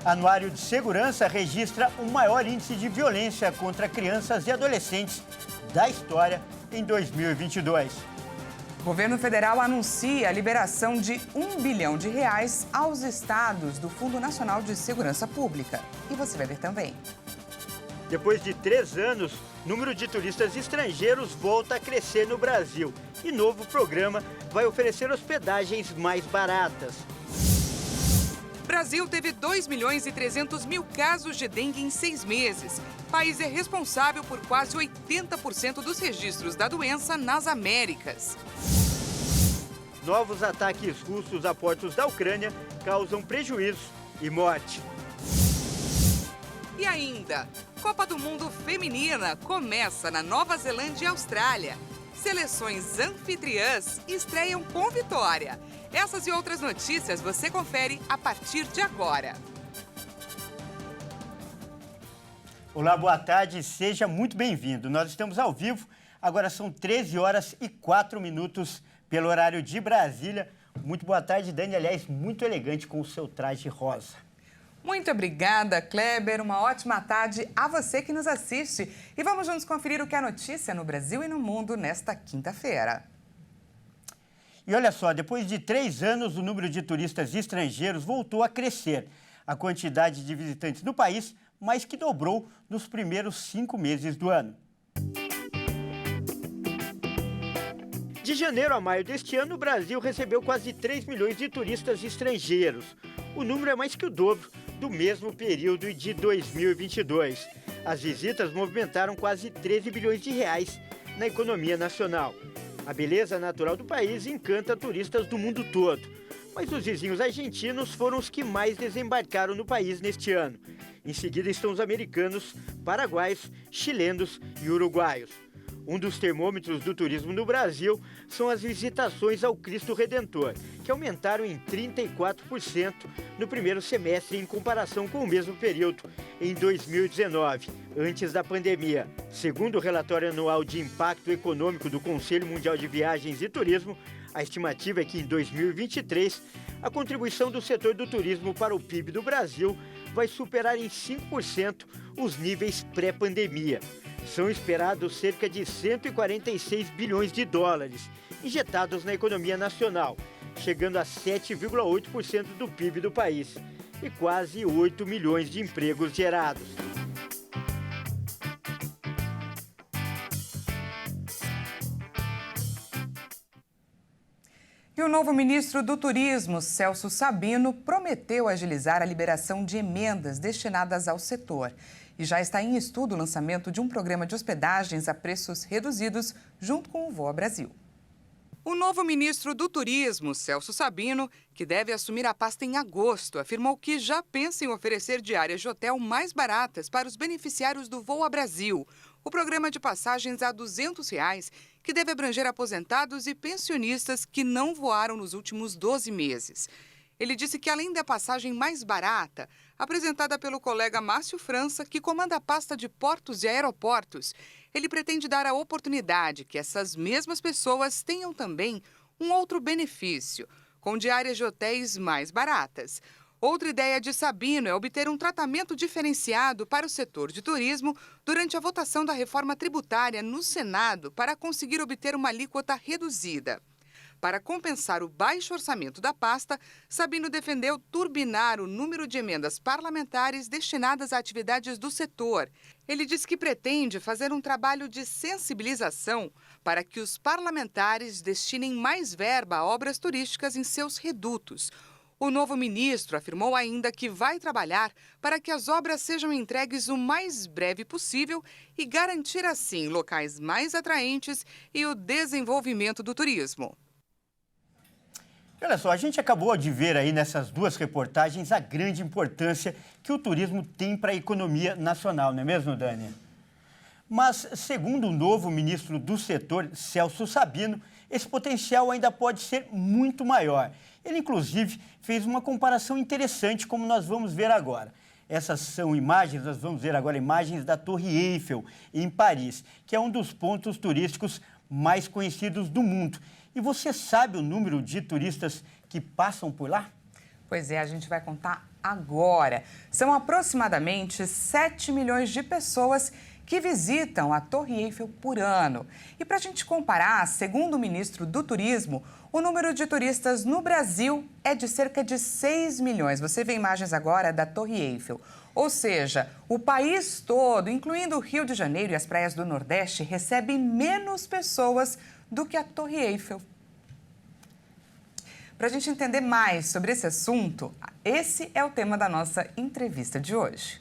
Anuário de Segurança registra o maior índice de violência contra crianças e adolescentes da história em 2022. O governo federal anuncia a liberação de R$1 bilhão aos estados do Fundo Nacional de Segurança Pública. E você vai ver também. Depois de 3 anos, o número de turistas estrangeiros volta a crescer no Brasil. E novo programa vai oferecer hospedagens mais baratas. Brasil teve 2.300.000 casos de dengue em 6 meses. O país é responsável por quase 80% dos registros da doença nas Américas. Novos ataques russos a portos da Ucrânia causam prejuízo e morte. E ainda, Copa do Mundo Feminina começa na Nova Zelândia e Austrália. Seleções anfitriãs estreiam com vitória. Essas e outras notícias você confere a partir de agora. Olá, boa tarde, seja muito bem-vindo. Nós estamos ao vivo, agora são 13h04 pelo horário de Brasília. Muito boa tarde, Dani, aliás, muito elegante com o seu traje rosa. Muito obrigada, Kleber. Uma ótima tarde a você que nos assiste. E vamos juntos conferir o que é notícia no Brasil e no mundo nesta quinta-feira. E olha só, depois de 3 anos, o número de turistas estrangeiros voltou a crescer. A quantidade de visitantes no país mais que dobrou nos primeiros 5 meses do ano. De janeiro a maio deste ano, o Brasil recebeu quase 3 milhões de turistas estrangeiros. O número é mais que o dobro do mesmo período de 2022. As visitas movimentaram quase 13 bilhões de reais na economia nacional. A beleza natural do país encanta turistas do mundo todo. Mas os vizinhos argentinos foram os que mais desembarcaram no país neste ano. Em seguida estão os americanos, paraguaios, chilenos e uruguaios. Um dos termômetros do turismo no Brasil são as visitações ao Cristo Redentor, que aumentaram em 34% no primeiro semestre em comparação com o mesmo período em 2019, antes da pandemia. Segundo o relatório anual de impacto econômico do Conselho Mundial de Viagens e Turismo, a estimativa é que em 2023 a contribuição do setor do turismo para o PIB do Brasil vai superar em 5% os níveis pré-pandemia. São esperados cerca de 146 bilhões de dólares injetados na economia nacional, chegando a 7,8% do PIB do país e quase 8 milhões de empregos gerados. E o novo ministro do Turismo, Celso Sabino, prometeu agilizar a liberação de emendas destinadas ao setor. E já está em estudo o lançamento de um programa de hospedagens a preços reduzidos junto com o Voa Brasil. O novo ministro do Turismo, Celso Sabino, que deve assumir a pasta em agosto, afirmou que já pensa em oferecer diárias de hotel mais baratas para os beneficiários do Voa Brasil, o programa de passagens a R$200, que deve abranger aposentados e pensionistas que não voaram nos últimos 12 meses. Ele disse que, além da passagem mais barata, apresentada pelo colega Márcio França, que comanda a pasta de portos e aeroportos, ele pretende dar a oportunidade que essas mesmas pessoas tenham também um outro benefício, com diárias de hotéis mais baratas. Outra ideia de Sabino é obter um tratamento diferenciado para o setor de turismo durante a votação da reforma tributária no Senado para conseguir obter uma alíquota reduzida. Para compensar o baixo orçamento da pasta, Sabino defendeu turbinar o número de emendas parlamentares destinadas a atividades do setor. Ele disse que pretende fazer um trabalho de sensibilização para que os parlamentares destinem mais verba a obras turísticas em seus redutos. O novo ministro afirmou ainda que vai trabalhar para que as obras sejam entregues o mais breve possível e garantir, assim, locais mais atraentes e o desenvolvimento do turismo. Olha só, a gente acabou de ver aí nessas 2 reportagens a grande importância que o turismo tem para a economia nacional, não é mesmo, Dani? Mas, segundo o novo ministro do setor, Celso Sabino, esse potencial ainda pode ser muito maior. Ele, inclusive, fez uma comparação interessante, como nós vamos ver agora. Essas são imagens, nós vamos ver agora imagens da Torre Eiffel, em Paris, que é um dos pontos turísticos mais conhecidos do mundo. E você sabe o número de turistas que passam por lá? Pois é, a gente vai contar agora. São aproximadamente 7 milhões de pessoas que visitam a Torre Eiffel por ano. E para a gente comparar, segundo o ministro do Turismo, o número de turistas no Brasil é de cerca de 6 milhões. Você vê imagens agora da Torre Eiffel. Ou seja, o país todo, incluindo o Rio de Janeiro e as praias do Nordeste, recebe menos pessoas do que a Torre Eiffel. Para a gente entender mais sobre esse assunto, esse é o tema da nossa entrevista de hoje.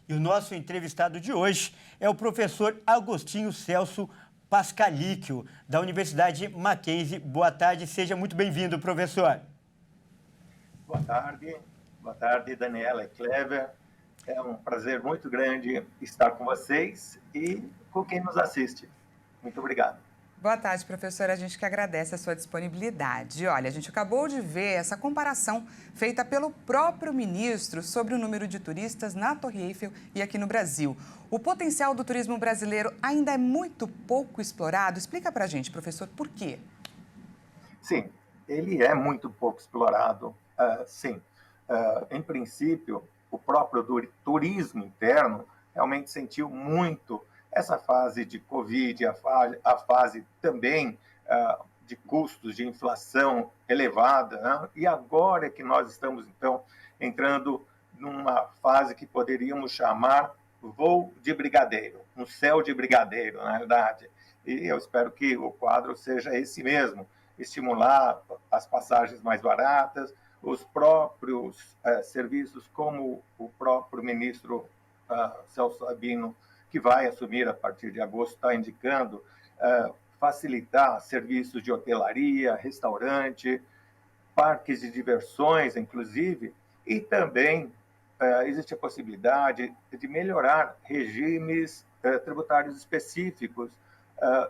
E o nosso entrevistado de hoje é o professor Agostinho Celso Pascalíquio, da Universidade Mackenzie. Boa tarde, seja muito bem-vindo, professor. Boa tarde, Daniela e Clever. É um prazer muito grande estar com vocês e com quem nos assiste. Muito obrigado. Boa tarde, professora. A gente que agradece a sua disponibilidade. Olha, a gente acabou de ver essa comparação feita pelo próprio ministro sobre o número de turistas na Torre Eiffel e aqui no Brasil. O potencial do turismo brasileiro ainda é muito pouco explorado. Explica pra gente, professor, por quê? Sim, ele é muito pouco explorado, sim. Em princípio, o próprio turismo interno realmente sentiu muito essa fase de Covid, a fase também de custos, de inflação elevada, né? E agora é que nós estamos, então, entrando numa fase que poderíamos chamar voo de brigadeiro, um céu de brigadeiro, na realidade. E eu espero que o quadro seja esse mesmo, estimular as passagens mais baratas, os próprios serviços, como o próprio ministro Celso Sabino, que vai assumir a partir de agosto, está indicando, facilitar serviços de hotelaria, restaurante, parques de diversões, inclusive, e também existe a possibilidade de melhorar regimes tributários específicos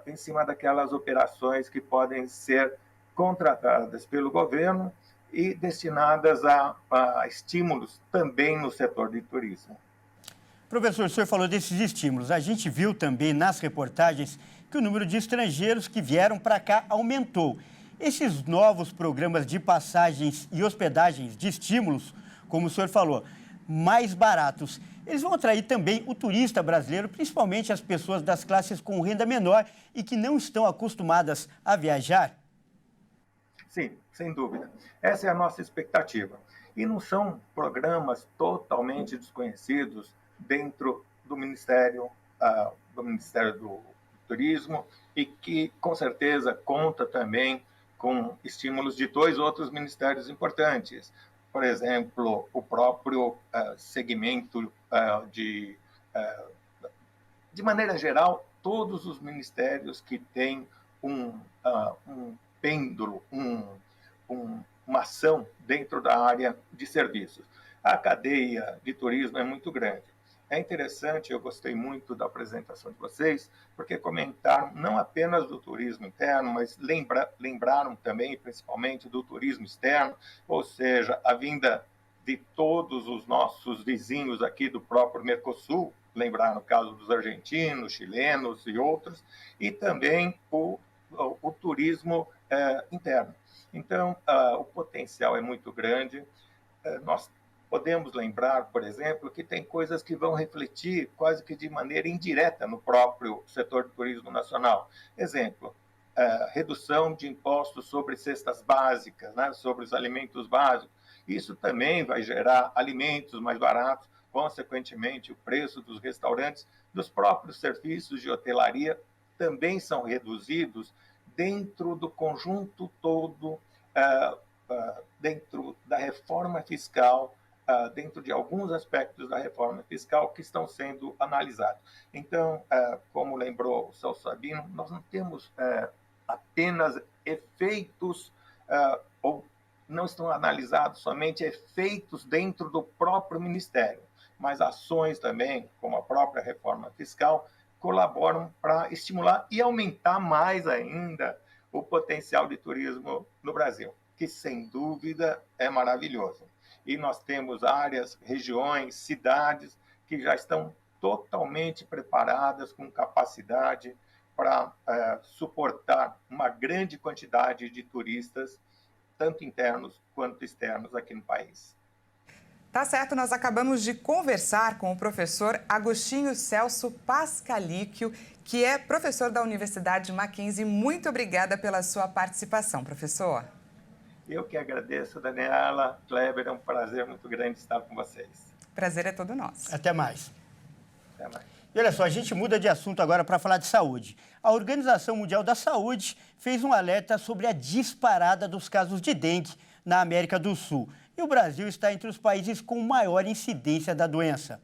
em cima daquelas operações que podem ser contratadas pelo governo e destinadas a estímulos também no setor de turismo. Professor, o senhor falou desses estímulos. A gente viu também nas reportagens que o número de estrangeiros que vieram para cá aumentou. Esses novos programas de passagens e hospedagens de estímulos, como o senhor falou, mais baratos, eles vão atrair também o turista brasileiro, principalmente as pessoas das classes com renda menor e que não estão acostumadas a viajar? Sim, sem dúvida. Essa é a nossa expectativa. E não são programas totalmente desconhecidos dentro do Ministério do Turismo e que, com certeza, conta também com estímulos de 2 outros ministérios importantes. Por exemplo, o próprio segmento de maneira geral, todos os ministérios que têm um pêndulo, uma ação dentro da área de serviços. A cadeia de turismo é muito grande. É interessante, eu gostei muito da apresentação de vocês, porque comentaram não apenas do turismo interno, mas lembraram também, principalmente, do turismo externo, ou seja, a vinda de todos os nossos vizinhos aqui do próprio Mercosul, lembraram o caso dos argentinos, chilenos e outros, e também o turismo interno. Então, o potencial é muito grande. Nós podemos lembrar, por exemplo, que tem coisas que vão refletir quase que de maneira indireta no próprio setor do turismo nacional. Exemplo, redução de impostos sobre cestas básicas, né, sobre os alimentos básicos. Isso também vai gerar alimentos mais baratos, consequentemente, o preço dos restaurantes, dos próprios serviços de hotelaria também são reduzidos dentro do conjunto todo, dentro da reforma fiscal, dentro de alguns aspectos da reforma fiscal que estão sendo analisados. Então, como lembrou o Celso Sabino, nós não temos apenas efeitos, ou não estão analisados somente efeitos dentro do próprio Ministério, mas ações também, como a própria reforma fiscal, colaboram para estimular e aumentar mais ainda o potencial de turismo no Brasil, que sem dúvida é maravilhoso. E nós temos áreas, regiões, cidades que já estão totalmente preparadas, com capacidade para suportar uma grande quantidade de turistas, tanto internos quanto externos aqui no país. Tá certo, nós acabamos de conversar com o professor Agostinho Celso Pascalíquio, que é professor da Universidade Mackenzie. Muito obrigada pela sua participação, professor. Eu que agradeço, Daniela, Kleber, é um prazer muito grande estar com vocês. Prazer é todo nosso. Até mais. Até mais. E olha só, a gente muda de assunto agora para falar de saúde. A Organização Mundial da Saúde fez um alerta sobre a disparada dos casos de dengue na América do Sul. E o Brasil está entre os países com maior incidência da doença.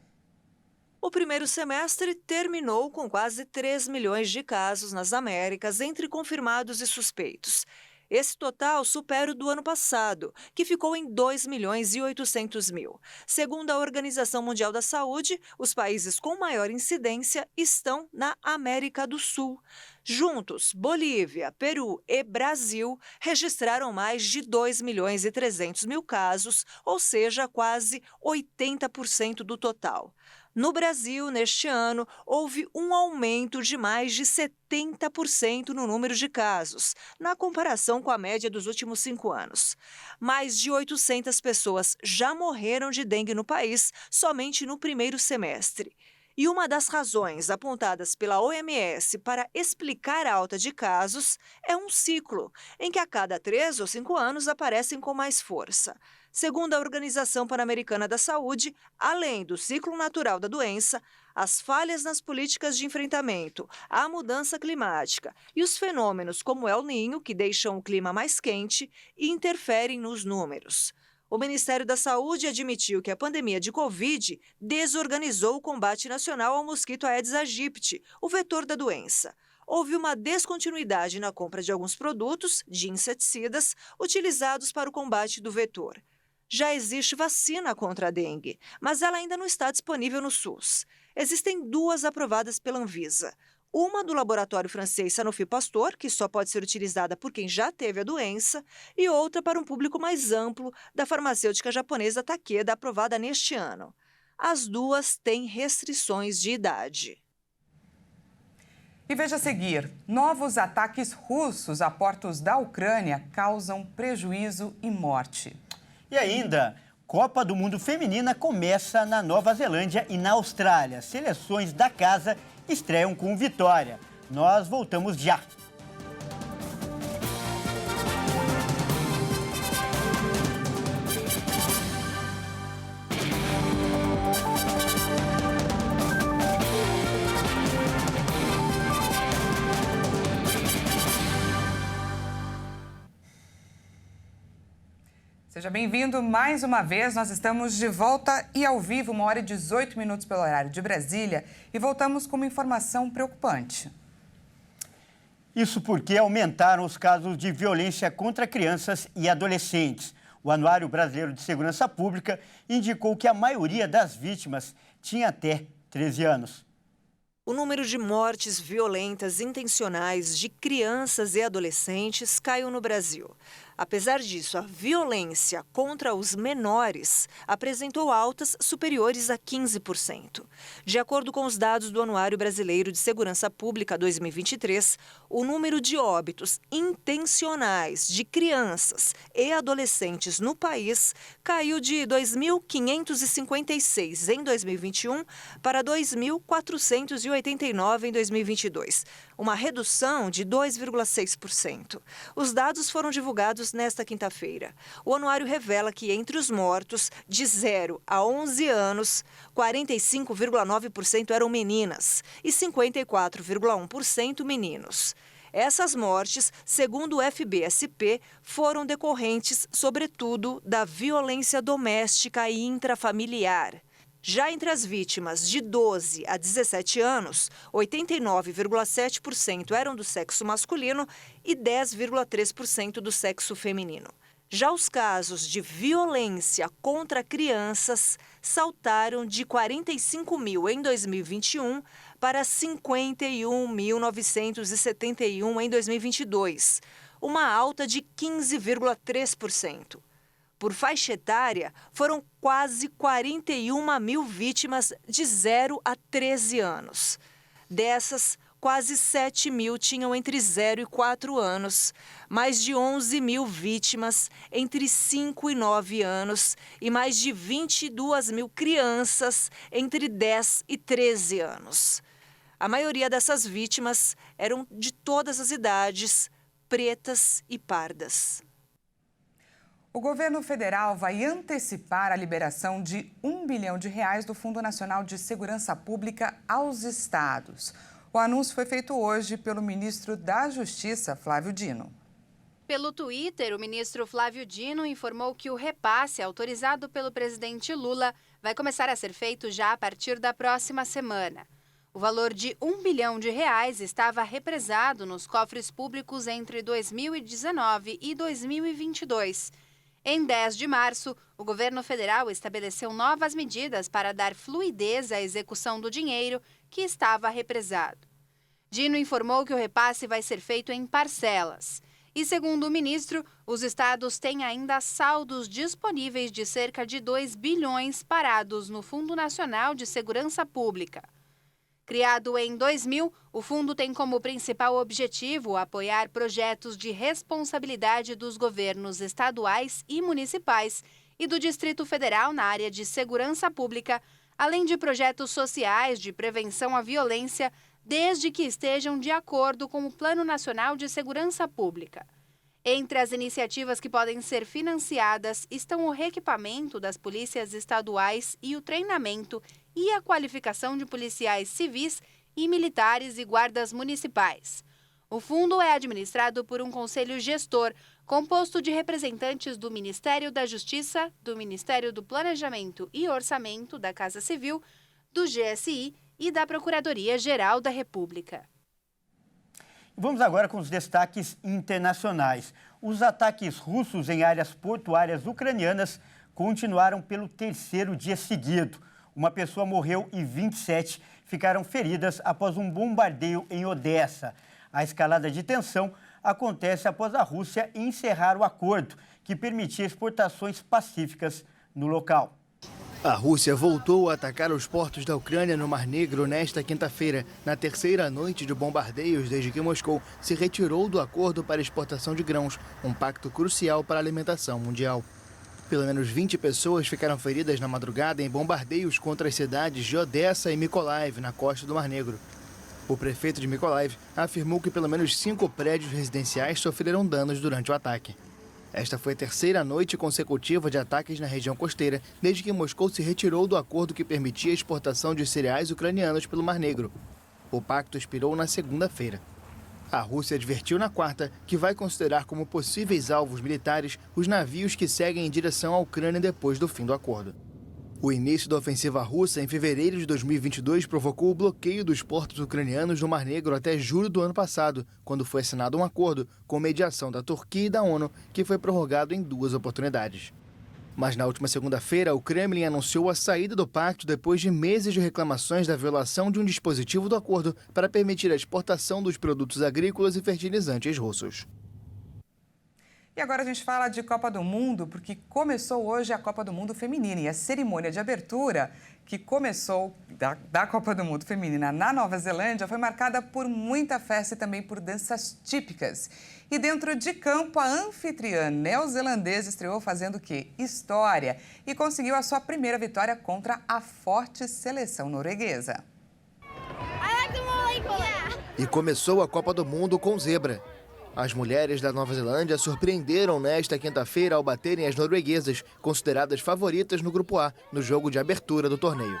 O primeiro semestre terminou com quase 3 milhões de casos nas Américas, entre confirmados e suspeitos. Esse total supera o do ano passado, que ficou em 2 milhões e 800 mil. Segundo a Organização Mundial da Saúde, os países com maior incidência estão na América do Sul. Juntos, Bolívia, Peru e Brasil registraram mais de 2 milhões e 300 mil casos, ou seja, quase 80% do total. No Brasil, neste ano, houve um aumento de mais de 70% no número de casos, na comparação com a média dos últimos 5 anos. Mais de 800 pessoas já morreram de dengue no país somente no primeiro semestre. E uma das razões apontadas pela OMS para explicar a alta de casos é um ciclo, em que a cada 3 ou 5 anos aparecem com mais força. Segundo a Organização Pan-Americana da Saúde, além do ciclo natural da doença, as falhas nas políticas de enfrentamento à mudança climática e os fenômenos como El Niño, que deixam o clima mais quente, interferem nos números. O Ministério da Saúde admitiu que a pandemia de Covid desorganizou o combate nacional ao mosquito Aedes aegypti, o vetor da doença. Houve uma descontinuidade na compra de alguns produtos de inseticidas utilizados para o combate do vetor. Já existe vacina contra a dengue, mas ela ainda não está disponível no SUS. Existem 2 aprovadas pela Anvisa. Uma do laboratório francês Sanofi Pasteur, que só pode ser utilizada por quem já teve a doença, e outra para um público mais amplo, da farmacêutica japonesa Takeda, aprovada neste ano. As 2 têm restrições de idade. E veja a seguir, novos ataques russos a portos da Ucrânia causam prejuízo e morte. E ainda, Copa do Mundo Feminina começa na Nova Zelândia e na Austrália. Seleções da casa estreiam com vitória. Nós voltamos já. Seja bem-vindo mais uma vez. Nós estamos de volta e ao vivo, 1h18 pelo horário de Brasília, e voltamos com uma informação preocupante. Isso porque aumentaram os casos de violência contra crianças e adolescentes. O Anuário Brasileiro de Segurança Pública indicou que a maioria das vítimas tinha até 13 anos. O número de mortes violentas intencionais de crianças e adolescentes caiu no Brasil. Apesar disso, a violência contra os menores apresentou altas superiores a 15%. De acordo com os dados do Anuário Brasileiro de Segurança Pública 2023, o número de óbitos intencionais de crianças e adolescentes no país caiu de 2.556 em 2021 para 2.489 em 2022, uma redução de 2,6%. Os dados foram divulgados nesta quinta-feira. O anuário revela que entre os mortos de 0 a 11 anos, 45,9% eram meninas e 54,1% meninos. Essas mortes, segundo o FBSP, foram decorrentes, sobretudo, da violência doméstica e intrafamiliar. Já entre as vítimas de 12 a 17 anos, 89,7% eram do sexo masculino e 10,3% do sexo feminino. Já os casos de violência contra crianças saltaram de 45 mil em 2021 para 51.971 em 2022, uma alta de 15,3%. Por faixa etária, foram quase 41 mil vítimas de 0 a 13 anos. Dessas, quase 7 mil tinham entre 0 e 4 anos, mais de 11 mil vítimas entre 5 e 9 anos e mais de 22 mil crianças entre 10 e 13 anos. A maioria dessas vítimas eram de todas as idades, pretas e pardas. O governo federal vai antecipar a liberação de R$1 bilhão do Fundo Nacional de Segurança Pública aos estados. O anúncio foi feito hoje pelo ministro da Justiça, Flávio Dino. Pelo Twitter, o ministro Flávio Dino informou que o repasse autorizado pelo presidente Lula vai começar a ser feito já a partir da próxima semana. O valor de R$1 bilhão estava represado nos cofres públicos entre 2019 e 2022. Em 10 de março, o governo federal estabeleceu novas medidas para dar fluidez à execução do dinheiro que estava represado. Dino informou que o repasse vai ser feito em parcelas. E, segundo o ministro, os estados têm ainda saldos disponíveis de cerca de 2 bilhões parados no Fundo Nacional de Segurança Pública. Criado em 2000, o fundo tem como principal objetivo apoiar projetos de responsabilidade dos governos estaduais e municipais e do Distrito Federal na área de segurança pública, além de projetos sociais de prevenção à violência, desde que estejam de acordo com o Plano Nacional de Segurança Pública. Entre as iniciativas que podem ser financiadas estão o reequipamento das polícias estaduais e o treinamento e a qualificação de policiais civis e militares e guardas municipais. O fundo é administrado por um conselho gestor, composto de representantes do Ministério da Justiça, do Ministério do Planejamento e Orçamento, da Casa Civil, do GSI e da Procuradoria-Geral da República. Vamos agora com os destaques internacionais. Os ataques russos em áreas portuárias ucranianas continuaram pelo 3º dia seguido. Uma pessoa morreu e 27 ficaram feridas após um bombardeio em Odessa. A escalada de tensão acontece após a Rússia encerrar o acordo que permitia exportações pacíficas no local. A Rússia voltou a atacar os portos da Ucrânia no Mar Negro nesta quinta-feira, na 3ª noite de bombardeios desde que Moscou se retirou do acordo para exportação de grãos, um pacto crucial para a alimentação mundial. Pelo menos 20 pessoas ficaram feridas na madrugada em bombardeios contra as cidades de Odessa e Mykolaiv, na costa do Mar Negro. O prefeito de Mykolaiv afirmou que pelo menos 5 prédios residenciais sofreram danos durante o ataque. Esta foi a 3ª noite consecutiva de ataques na região costeira, desde que Moscou se retirou do acordo que permitia a exportação de cereais ucranianos pelo Mar Negro. O pacto expirou na segunda-feira. A Rússia advertiu na quarta que vai considerar como possíveis alvos militares os navios que seguem em direção à Ucrânia depois do fim do acordo. O início da ofensiva russa em fevereiro de 2022 provocou o bloqueio dos portos ucranianos no Mar Negro até julho do ano passado, quando foi assinado um acordo com mediação da Turquia e da ONU, que foi prorrogado em 2 oportunidades. Mas na última segunda-feira, o Kremlin anunciou a saída do pacto depois de meses de reclamações da violação de um dispositivo do acordo para permitir a exportação dos produtos agrícolas e fertilizantes russos. E agora a gente fala de Copa do Mundo, porque começou hoje a Copa do Mundo Feminina. E a cerimônia de abertura que começou da Copa do Mundo Feminina na Nova Zelândia foi marcada por muita festa e também por danças típicas. E dentro de campo, a anfitriã neozelandesa estreou fazendo o quê? História. E conseguiu a sua primeira vitória contra a forte seleção norueguesa. E começou a Copa do Mundo com zebra. As mulheres da Nova Zelândia surpreenderam nesta quinta-feira ao baterem as norueguesas, consideradas favoritas no Grupo A, no jogo de abertura do torneio.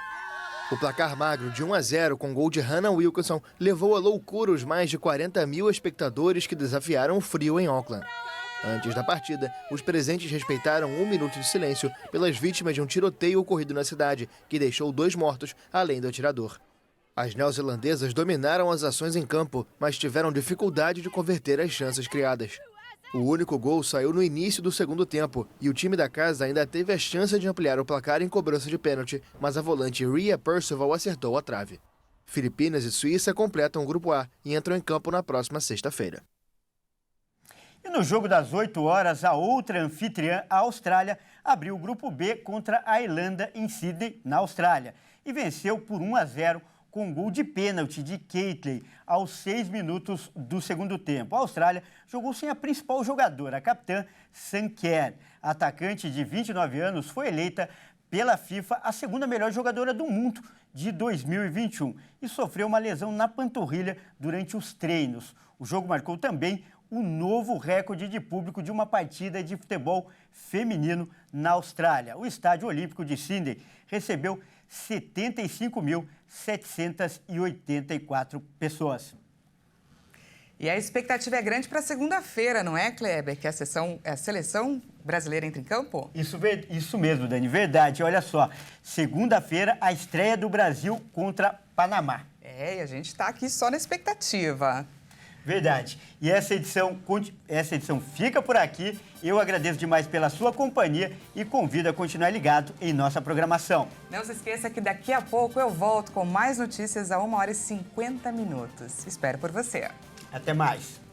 O placar magro de 1-0 com gol de Hannah Wilkinson levou à loucura os mais de 40 mil espectadores que desafiaram o frio em Auckland. Antes da partida, os presentes respeitaram 1 minuto de silêncio pelas vítimas de um tiroteio ocorrido na cidade, que deixou 2 mortos, além do atirador. As neozelandesas dominaram as ações em campo, mas tiveram dificuldade de converter as chances criadas. O único gol saiu no início do segundo tempo e o time da casa ainda teve a chance de ampliar o placar em cobrança de pênalti, mas a volante Rhea Percival acertou a trave. Filipinas e Suíça completam o Grupo A e entram em campo na próxima sexta-feira. E no jogo das 8 horas, a outra anfitriã, a Austrália, abriu o Grupo B contra a Irlanda em Sydney, na Austrália, e venceu por 1-0 com um gol de pênalti de Keatley aos 6 minutos do segundo tempo. A Austrália jogou sem a principal jogadora, a capitã Sam Kerr. A atacante de 29 anos foi eleita pela FIFA a segunda melhor jogadora do mundo de 2021 e sofreu uma lesão na panturrilha durante os treinos. O jogo marcou também o novo recorde de público de uma partida de futebol feminino na Austrália. O Estádio Olímpico de Sydney recebeu 75.784 pessoas. E a expectativa é grande para segunda-feira, não é, Kleber? Que a seleção brasileira entra em campo? Isso mesmo, Dani, verdade. Olha só, segunda-feira a estreia do Brasil contra Panamá. E a gente está aqui só na expectativa. Verdade. E essa edição fica por aqui. Eu agradeço demais pela sua companhia e convido a continuar ligado em nossa programação. Não se esqueça que daqui a pouco eu volto com mais notícias a 1h50. Espero por você. Até mais.